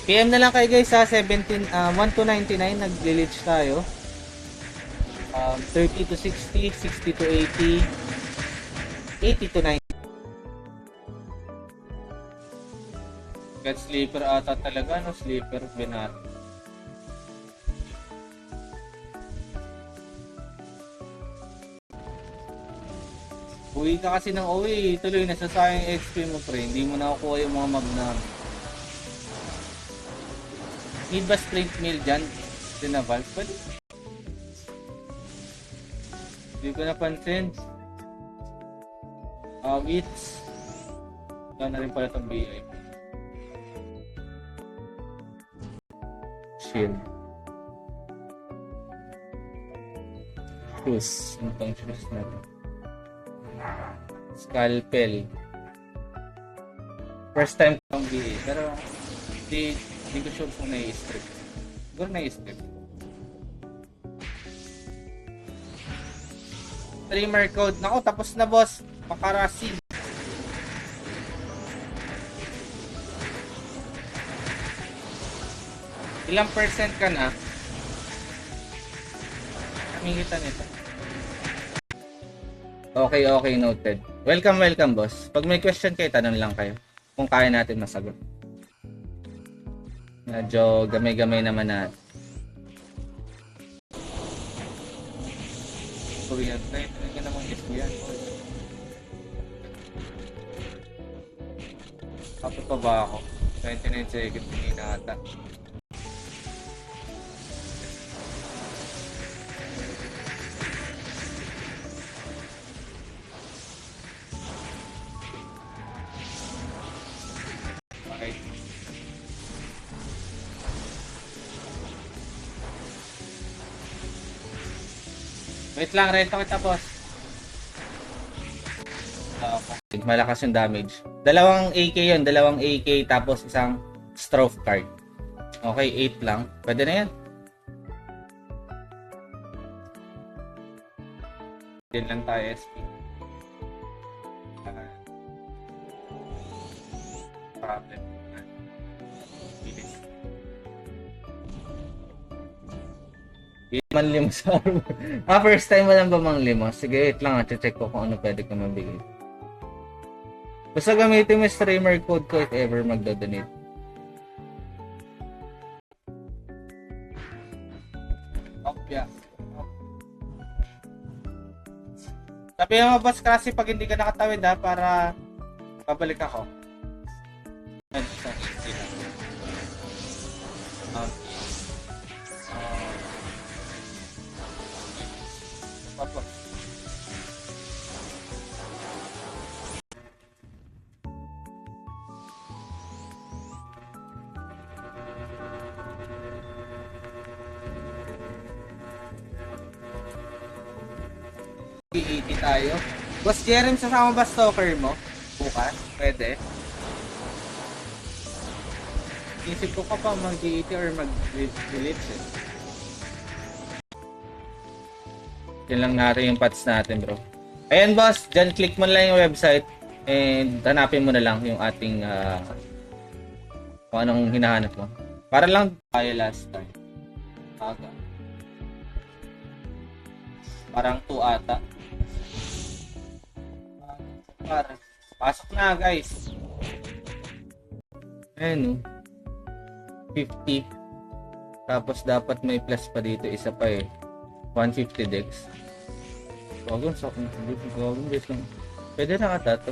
PM na lang kayo guys sa 1 to 99 nag-glitch tayo. 30 to 60, 60 to 80, 80 to 90. God sleeper ata talaga, no? Sleeper, Benat. Uwi ka kasi ng uwi, tuloy na sa sayang XP mo pre, hindi mo nakukuha yung mga mob na. Need ba sprint meal dyan? Tinaval? Pwede? Hindi ko napansin. Wits. Wala na rin pala itong BI. Shield. Shoes. Ano pang shoes natin? Scalpel. First time itong BI. Pero hindi ko sure kung nai-strip. Siguro nai-strip. Streamer code. Naku, tapos na boss. Pakarasi. Ilang percent ka na? Kamingita nito. Okay, noted. Welcome, boss. Pag may question kayo, tanong lang kayo. Kung kaya natin masagot. Medyo gamay-gamay naman natin. Korean trade. Ano ka namang guess ko yan? Kapit pa ba ako? 29 seconds. Hindi na ata. Okay. Wait lang, rento kita boss. Okay. Malakas yung damage. Dalawang AK yun, dalawang AK tapos isang Strophe card. Okay, 8 lang. Pwede na yan. Din lang tayo SP. Problem. Bilis. Man lima sa armor. First time mo lang ba mang lima? Sige, wait lang. Check ko kung ano pwede ko mabigay. Basta gamitin mo yung streamer code ko if ever magdodonate. Opya. Sabi mo boss kasi pag hindi ka nakatawid ha, para pabalik ako. Papa. G80 tayo. Boss Jerem, sasama ba stalker mo? Bukas? Pwede? Isip ko ka pa mag-G80 or mag-Glitch eh. Yan lang natin yung pads natin bro. Ayan boss, dyan click mo lang yung website and hanapin mo na lang yung ating kung anong hinahanap mo. Para lang tayo last time. Aga. Parang 2 ata. Pasok na guys. Ayan 50. Tapos dapat may plus pa dito. Isa pa eh. 150 dex. Gagawin sa akin. Gagawin guys lang. Pwede na ata to.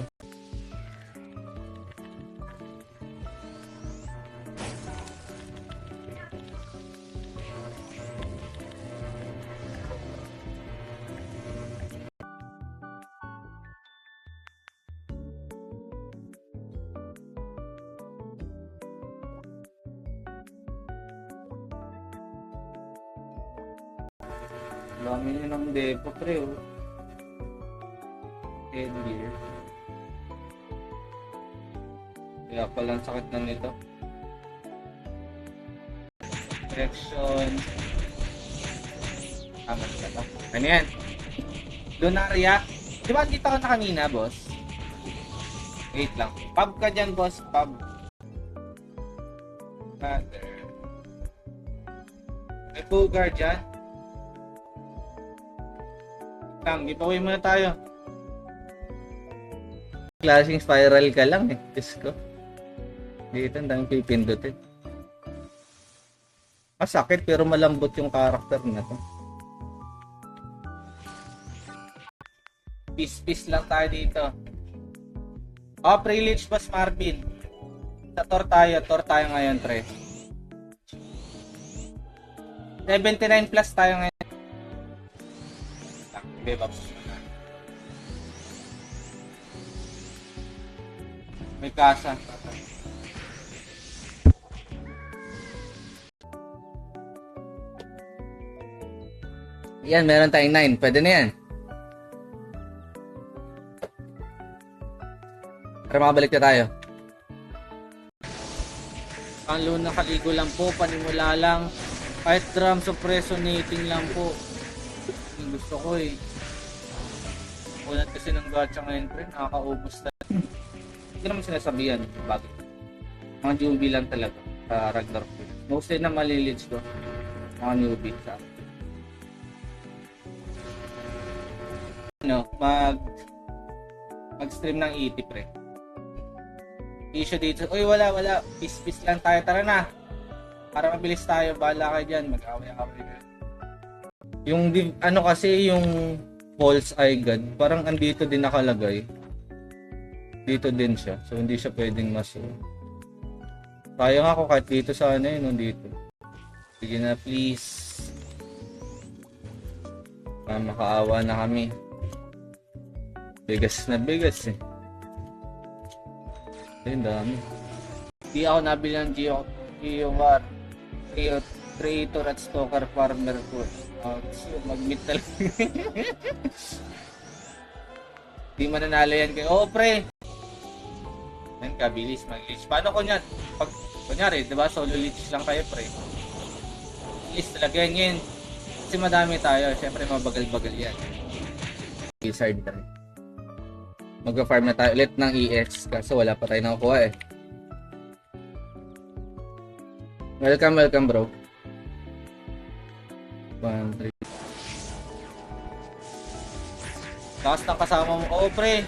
Dami nyo ng depo pre oh. 10 year. Kaya palang sakit na nito. Direction. Amat ka to. Ano yan? Lunaria. Di ba dito ka na kanina boss? Wait lang. Pub ka dyan boss. Pub. Gather. May Bogard dyan. Giveaway muna tayo. Klaseng spiral ka lang eh. Diyos ko. Dito, ang daming pipindutin. Masakit pero malambot yung character na to. Peace lang tayo dito. Pre-leech Boss Marvin. Sa Tor tayo ngayon, tre. 79 plus tayo ngayon. May kasa. Yan, meron tayong 9. Pwede na yan. Para makabalik na tayo. Ang luna kaligo lang po, panimula lang. Kahit drum suppressionating lang po. Yung gusto ko eh. Ulat kasi ng gacha ngayon pre, nakakaubos na. Hindi naman sinasabihan. Bakit? Mga newbie lang talaga. Ragnarok. Mostly na malilits ko. Mga newbie sa akin. Mag-stream ng ET pre. Issue dito. Uy, wala. Peace lang tayo. Tara na. Para mabilis tayo. Bahala kayo dyan. Mag-away-away na. Yung, kasi yung false eye god, parang andito din nakalagay. Dito din siya. So, hindi siya pwedeng maso. Sayang ako kahit dito sana yun. Dito. Sige na, please. Makaawa na kami. Bigas na bigas eh. Ayun, dami. Di ako nabili ng GeoWar, Creator at Stalker Farmer ko. Mag-meet talaga. Di mananalo yan kayo. Pre! Yan ka, bilis, mag-leech. Paano ko yan? Pag, kunyari, diba, solo leech lang kayo, pre. Bilis talaga yan. Kasi madami tayo. Siyempre, mabagal-bagal yan. Wizard na rin. Mag-farm na tayo ulit ng EX kasi wala pa tayo nakukuha eh. Welcome bro. 1, 3. Takas ng kasama mo. Pre.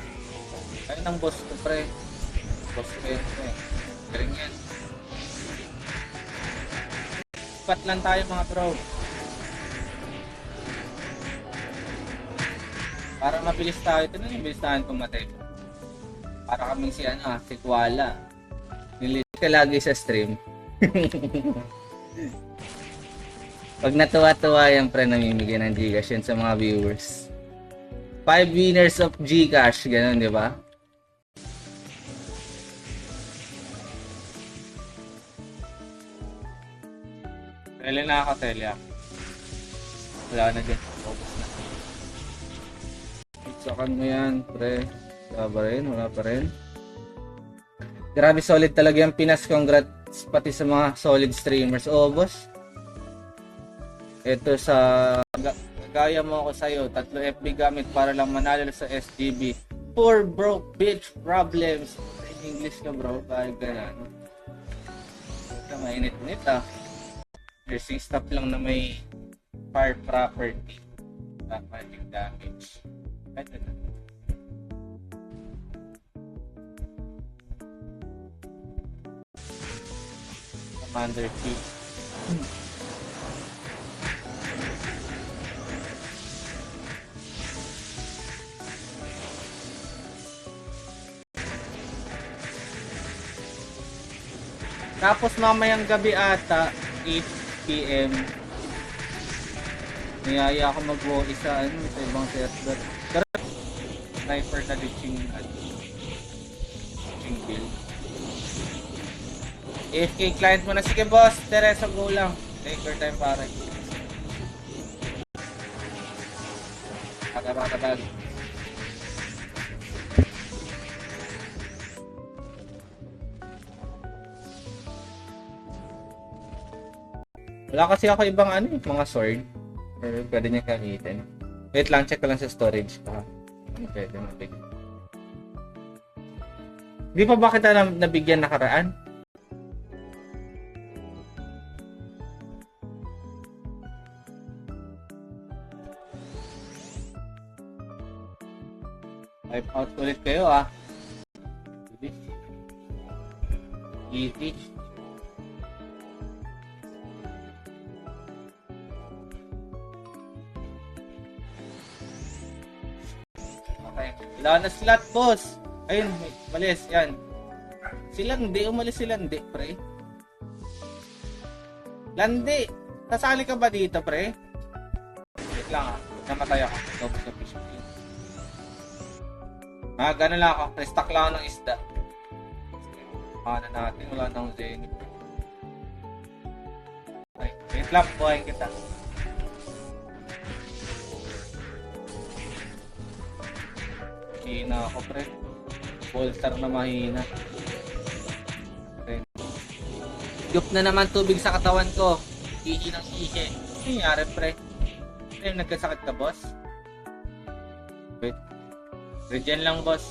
Kaya ng boss ko pre. Boss ko yun pre. Galing yan. Spat lang tayo mga bro. Para mabilis tayo. Ito na yung bilistahan pumatay. Para kaming si Kuala. Nilit ka lagi sa stream. Pag natuwa-tuwa yan, pre, namimigay ng Gcash yun sa mga viewers. 5 winners of Gcash. Ganun, di ba? Tele na ako, tele. Wala na dyan. Focus na. Sakan mo yan, pre. Wala pa rin. Grabe solid talaga yung Pinas. Congrats pati sa mga solid streamers. Boss. Ito sa gaya mo ako sa'yo. 3 FB gamit para lang manalo sa SGB. Poor broke bitch problems. In English ka bro. Bakit ganyan? Ito mainit-init Nursing stop lang na may fire property. Magic damage. Commander Q. Tapos mamayang gabi ata 8 PM niyaya ako mag-walk sa ibang server. Pero sniper na ditching build. AFK client mo na. Sige boss, Teresa go lang. Take your time pare. Agad. Wala kasi ako ibang mga sword. Or pwede niya gamitin. Wait lang, check ko lang sa storage pa. Pwede mabigyan. Di pa ba kita nabigyan nakaraan? Wipe out ulit kayo ah. Easy. Okay. Wala na slot, boss. Ayun, malis. Yan. Sila hindi. Umalis sila hindi, pre. Landi. Kasali ka ba dito, pre? Wait lang ah. Namatay ako. Double sa fish. Ganun lang ako. Restock lang ako ng isda. Na natin. Wala nang zenith. Okay. Wait lang. Buhayin kita. Mahina ako, pre. Bolster na mahina. Yup na naman tubig sa katawan ko. Ihi ng ihi. Ano nangyari, pre? Ano nagkasakit ka, boss? Wait. Regen lang, boss.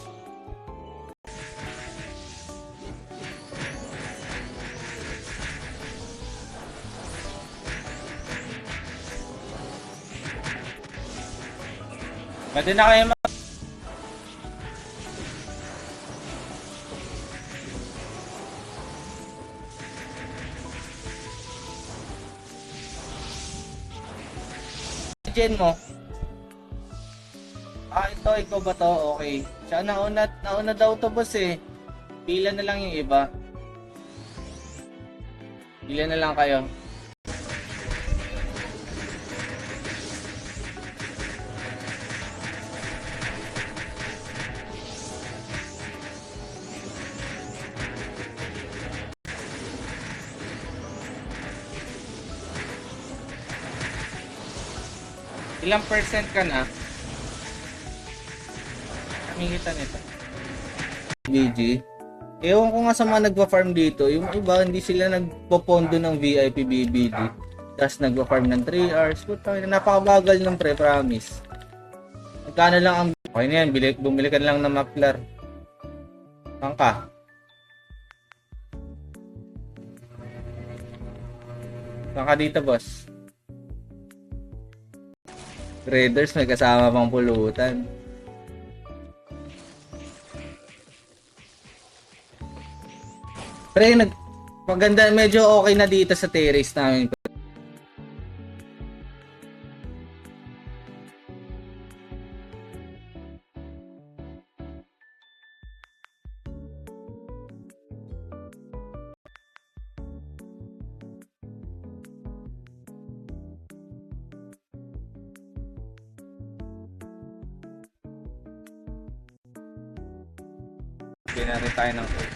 Pwede na kayo Gen mo. Ito, ikaw ba to? Okay. Siya nauna daw to, boss eh. Pila na lang yung iba. Pila na lang kayo. Ilang percent ka na? Kamingita nito. BG. Ewan ko nga sa mga nagpa-farm dito. Yung iba, hindi sila nagpopondo ng VIP BBD. Tapos nagpa-farm ng 3 hours. Puta, napakabagal ng pre-promise. Magkano lang ang... Okay na yan, bumili ka lang ng muffler. Saan ka? Saan ka dito, boss? Traders, may kasama pang pulutan. Pre, maganda, medyo okay na dito sa terrace namin. Bigyan na rin tayo ng food.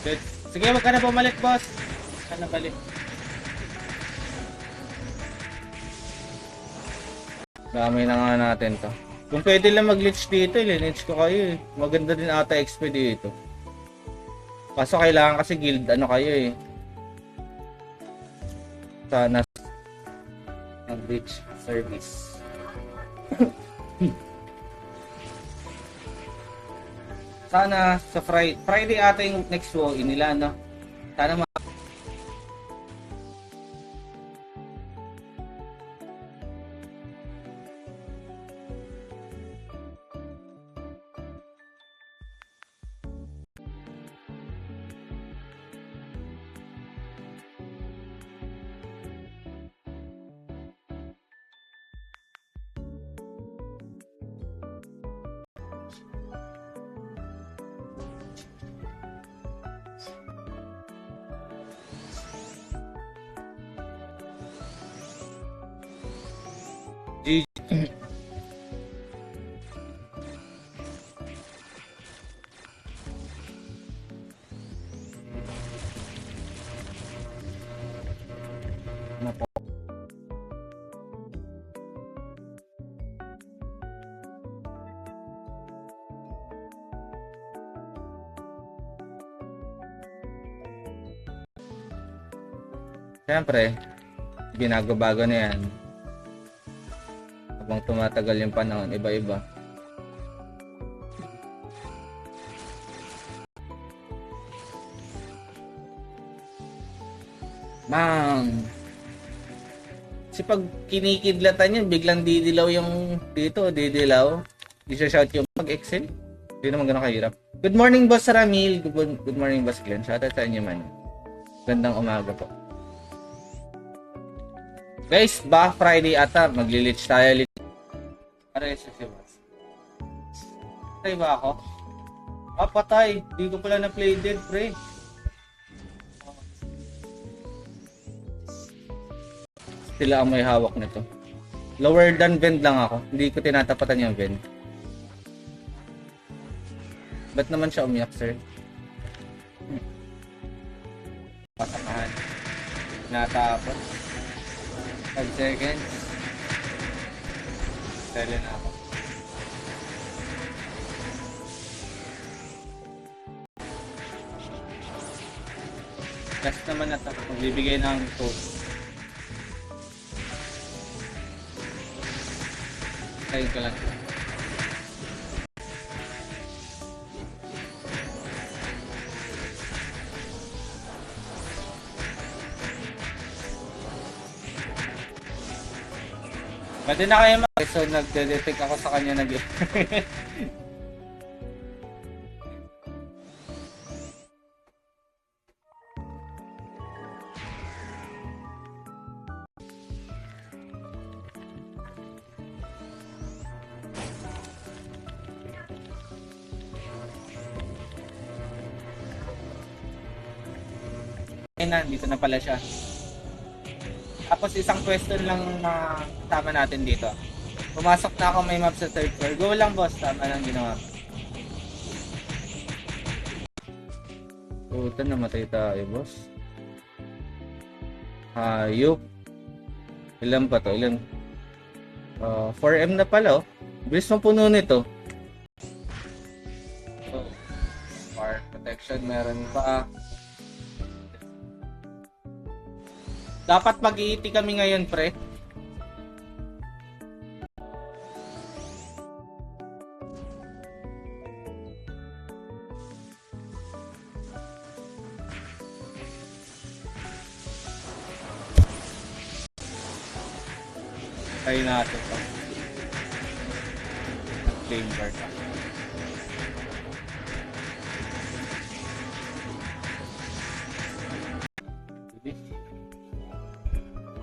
Good. Sige, wag ka na bumalik, boss. Wag ka na balik. Dami na nga natin to. Kung pwede lang mag-glitch dito, lineage ko kayo eh. Maganda din ata XP dito. Kaso kailangan kasi guild ano kayo eh. Sana ng glitch service. Sana sa Friday ata yung next walk-in nila, no? Sana Siyempre, binago-bago na yan. Habang tumatagal yung panahon, iba-iba. Bang! Kasi pag kinikidlatan yan, biglang didilaw yung dito, didilaw. Isa-shout yung mag-excel. Hindi naman ganun kahirap. Good morning, Boss Ramil. Good morning, Boss Glenn. Shoutout sa inyo man. Gandang umaga po. Guys, ba Friday ata. Magli-leech tayo. Pares si Boss. Patay ba ako? Patay. Hindi ko pala na-play dead, pre. Sila ang may hawak nito. Lower than vend lang ako. Hindi ko tinatapatan yung vend. Ba't naman siya umiyak, sir? Pasamahan. Natapos. 5 seconds. Tele na ako. Last naman na ito. Magbibigay ng code. Tayo ko lang. Pwede na kayo so nagde-detect ako sa kanya nag na, dito na pala siya. Tapos isang question lang na tama natin dito. Pumasok na ako, may map sa third floor. Go lang, boss. Tama lang ginawa. Puta, namatay tayo, boss. Hayop. Ilan pa to? Ilan? 4M na pala, oh. Bilis mo puno nito. So, fire protection meron pa. Dapat mag-iiti kami ngayon, pre. Tayo natin ito. Flame guard.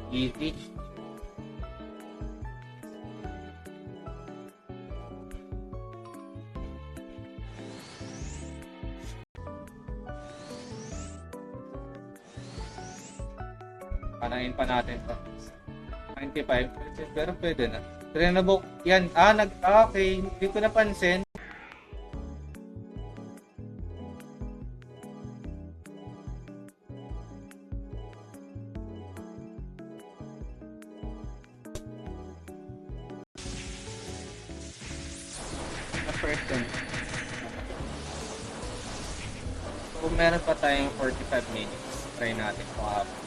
Easy. Panahin pa natin to. 95. Pero pwede na. Trainable. Yan. Okay. Hindi ko napansin. Kung meron pa tayong 45 minutes, try natin kung hapon.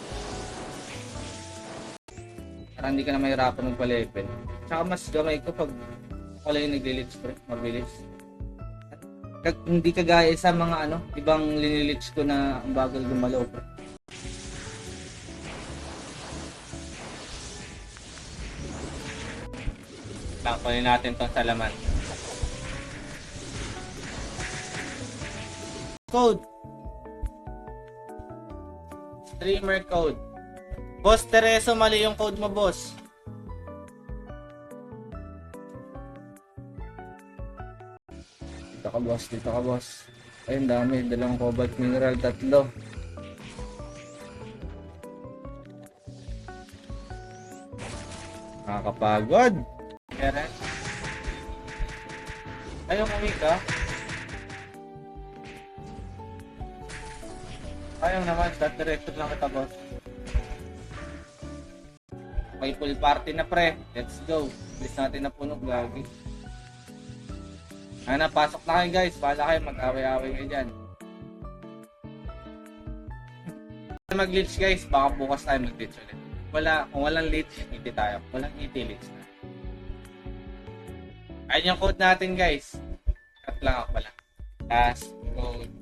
Para hindi ka na mahirapan magpa-level. Tsaka mas gamay ko pag ako lang yung nag-leech, pre. Mabilis. Hindi kagaya sa mga ibang linilits ko na ang bagal gumalaw, pre. Tangkulin natin tong salaman. Code. Streamer code. Boss Tereso, mali yung code mo, boss. Dito ka, boss. Dito ka, boss. Ayun, dami. 2 cobalt mineral, 3. Nakakapagod. Karen. Ayaw kami ka. Ayaw naman. Directed lang kita, boss. May full party na, pre. Let's go. Bilis natin na puno, gagi. Pasok na kayo, guys. Bahala kayo, mag-away-away kayo dyan. Mag-leech, guys. Baka bukas tayo mag-leech ulit. Kung walang leech, hindi tayo. Walang leech na. Ayun yung code natin, guys. Cut lang ako pala. Last code.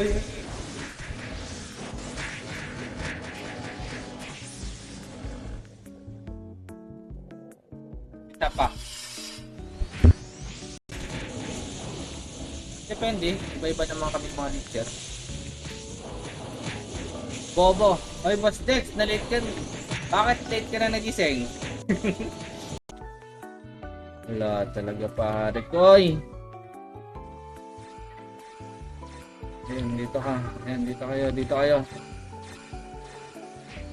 Uy, isa pa. Depende. Iba-iba naman kami mga teacher. Bobo. Oy, Boss Dex, na-late ka. Bakit late ka na nagising? Wala talaga pare ko. Ayun, dito ka. Ayun, dito kayo. Dito kayo.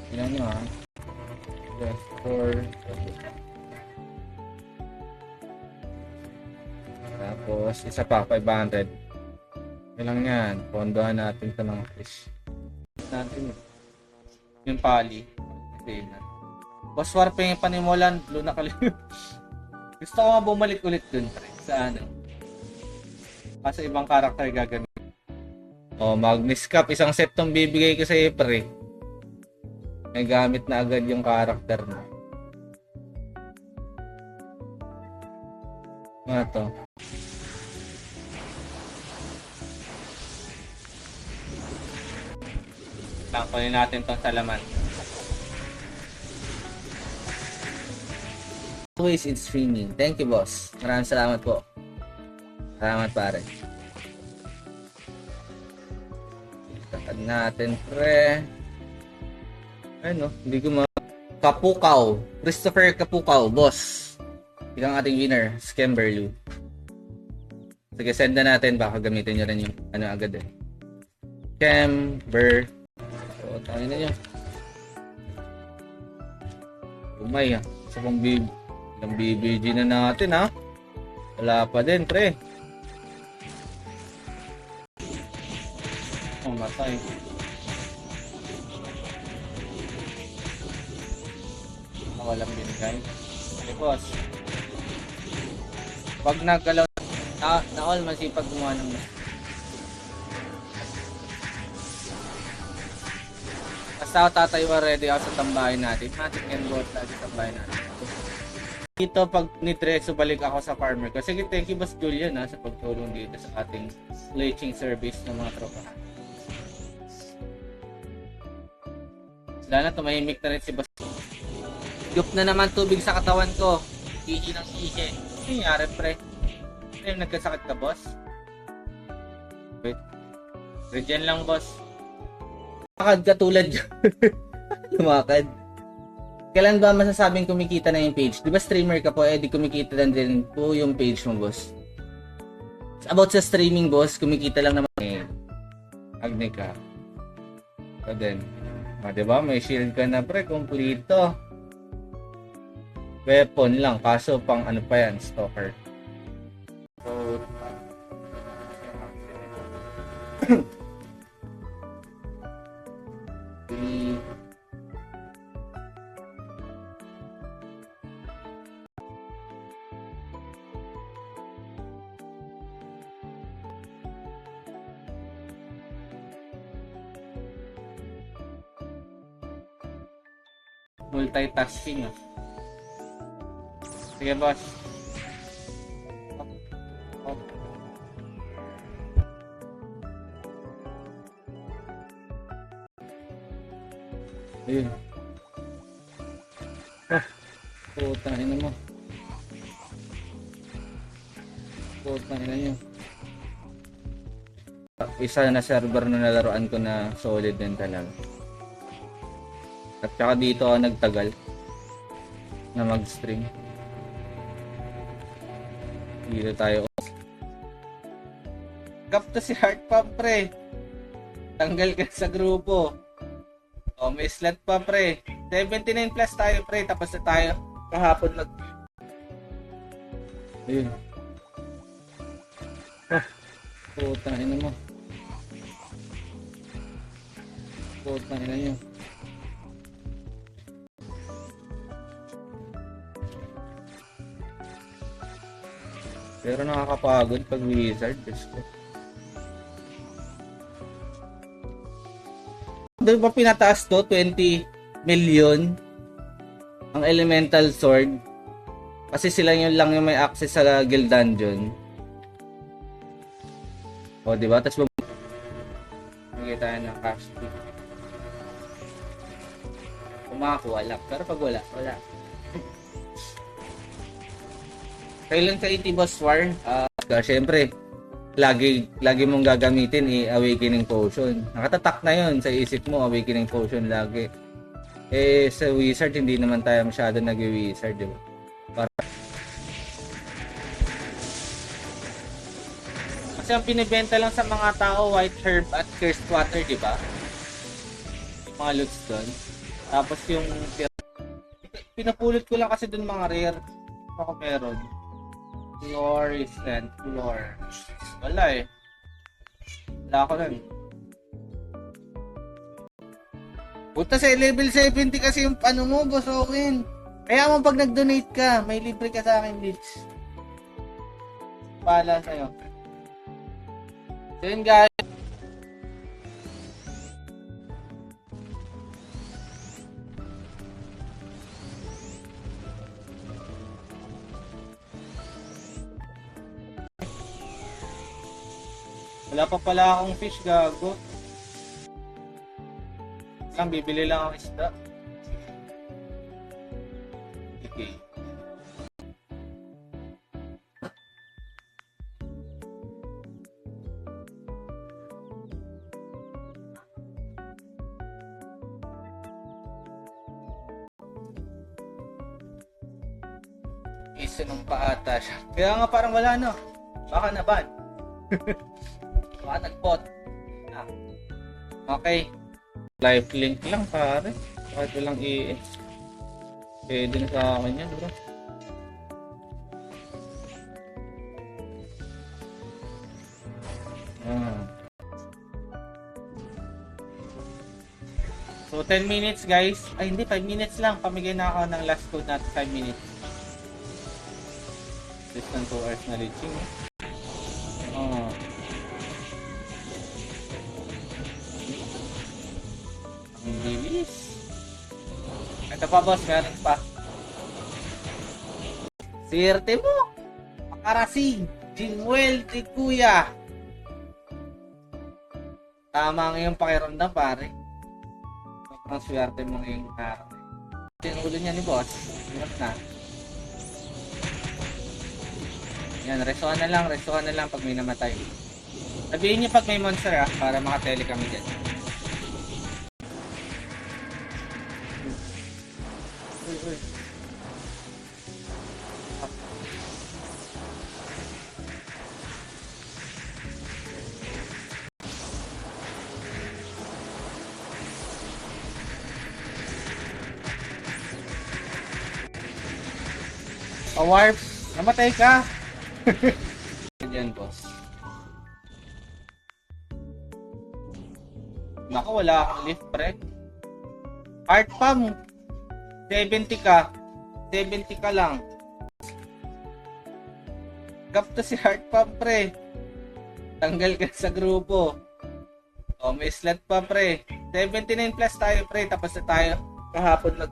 Tingnan nyo ha. Just for... Tapos, isa pa, 500. Ilang yan. Pondohan natin ito ng fish. Natin yung pali. Boss Warping yung panimulan. Blue na kalim. Gusto ko nga bumalik ulit dun. Sa ano. Kasi ibang karakter gagamit. Oh, Magnus Cup. Isang set tong bibigay ko sa iyo, pre. May gamit na agad yung karakter mo. Ano to? Tangkulin natin tong salaman. Always in streaming. Thank you, boss. Maraming salamat po. Salamat, pare. Takad natin, pre. Ano? Hindi ko Kapukaw. Christopher Kapukaw, boss. Ikaw ang ating winner. Scamberlu. Sige, send na natin. Baka gamitin nyo rin yung ano agad eh. Scamber. So, tangin na nyo. Umay ha. Isa pang Ilang BBG na natin ha. Wala pa din pre. Oh, matay. Walang binigay. Okay, boss. Pag naggalaw na all masipag gumawa ng basta ako tatayo ready ako sa tambahin natin. Matik and boss lagi sa tambahin natin. Dito pag nitreso balik ako sa farmer ko. Sige, thank you Boss Julian ha, sa pagtulong dito sa ating leaching service ng mga tropa. Wala na, tumahimik na rin si Boss. Yup na naman tubig sa katawan ko. Ihi ng ihi. Ano nangyari pre? Ano nagkasakit ka boss? Wait. Regen lang boss. Lumakad ka tulad dyan. Lumakad. Kailan ba masasabing kumikita na yung page? Di ba streamer ka po, di kumikita lang din po yung page mo, boss. About sa streaming, boss, kumikita lang naman eh. Agne ka. So then, diba? May shield ka na pre, kumplito. Weapon lang, kaso pang ano pa yan, stalker. So, multitasking ah. Sige boss. Ayun. Putang ina mo. Putang ina nyo. Isa na server na nalaroan ko na solid din talaga. At saka dito ako nagtagal na mag-stream. Dito tayo. Gap to si Heartpump pre. Tanggal ka sa grupo. O may slot pa pre. 79 plus tayo pre. Tapos na tayo. Kahapon nag... Ayun. Putang ina mo. Putang ina nyo. Pero nakakapagod pag wizard. Doon ba pinataas to? 20 million ang elemental sword. Kasi sila yun lang yung may access sa guild dungeon. O diba? Tapos tayo ng cash pick. Kung makakuha lang. Pero pag wala, wala. Kailan ka iti boss war? Siyempre, lagi mong gagamitin Awakening Potion. Nakatatak na yun sa isip mo, Awakening Potion lagi. Sa Wizard, hindi naman tayo masyado nag-Wizard, diba? Kasi ang pinibenta lang sa mga tao, White Herb at Cursed Water, diba? Yung mga loots doon. Tapos yung pinapulot ko lang kasi doon mga rare. Ako meron. Floor and floor. Wala eh. Wala ko lang. Puta sa level 70 kasi yung ano mo, Boss Owen. Kaya mo pag nag-donate ka, may libre ka sa akin, Leech. Pala sa'yo. So yun guys. Wala pa pala akong fish, gago. Lang, bibili lang ang isda. Okay. Isunong pa ata siya. Kaya nga parang wala no. Baka naban. Baka nag-bot. Okay. Life link lang pare. Kahit walang ES. Pwede na sa akin yan bro. So 10 minutes guys. Ay hindi, 5 minutes lang. Pamigay na ako ng last code natin, 5 minutes. Less than 2 hours na leeching. Ang bilis. Ito pa boss, meron pa. Sirte mo. Makarasig. Jinwell, Tikuya. Tama ang iyong pakiramdam pare. Sobrang swerte mo ngayong araw. Tinulo niya ni boss. Hirap na. Yan, resuhan na lang pag may namatay. Sabihin niyo pag may monster para makatele kami dyan. Uy. Warp, namatay ka. Diyan boss. Naku, wala akong lift pre. Heart pump 70 ka. 70 ka lang. Gap to si heart pump pre. Tanggal ka sa grupo. O may slot pa pre. 79 plus tayo pre. Tapos na tayo kahapon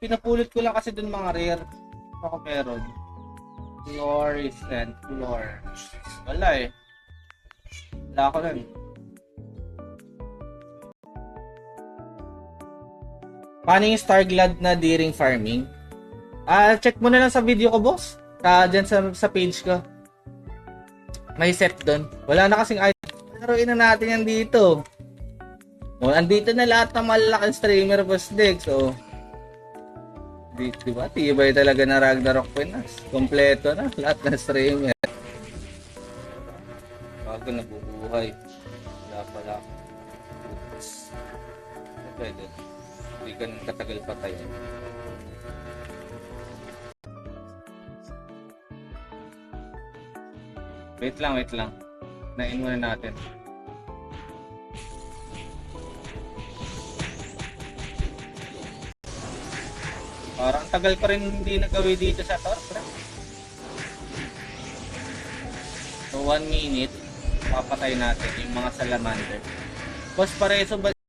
pinapulot ko lang kasi dun mga rare. Ako meron. Floor and floor. Wala eh. Wala ko lang. Paano yung Starglad na deering farming? Check mo na lang sa video ko, boss. Dyan sa page ko. May set doon. Wala na kasing item. Laruin na natin yan dito. O, andito na lahat ng malalaking streamer, boss Dex. So, diba? Tibay talaga na Ragnarok Pinas. Kompleto na. Lahat ng streamer. Bago nabubuhay. Wala pala. Pwede. Hindi ka nang katagal patay. Wait lang. Nain muna natin. Parang tagal pa rin hindi nagawi dito sa Tor, bro. So 1 minute, papatay natin yung mga salamander. Boss, pareso ba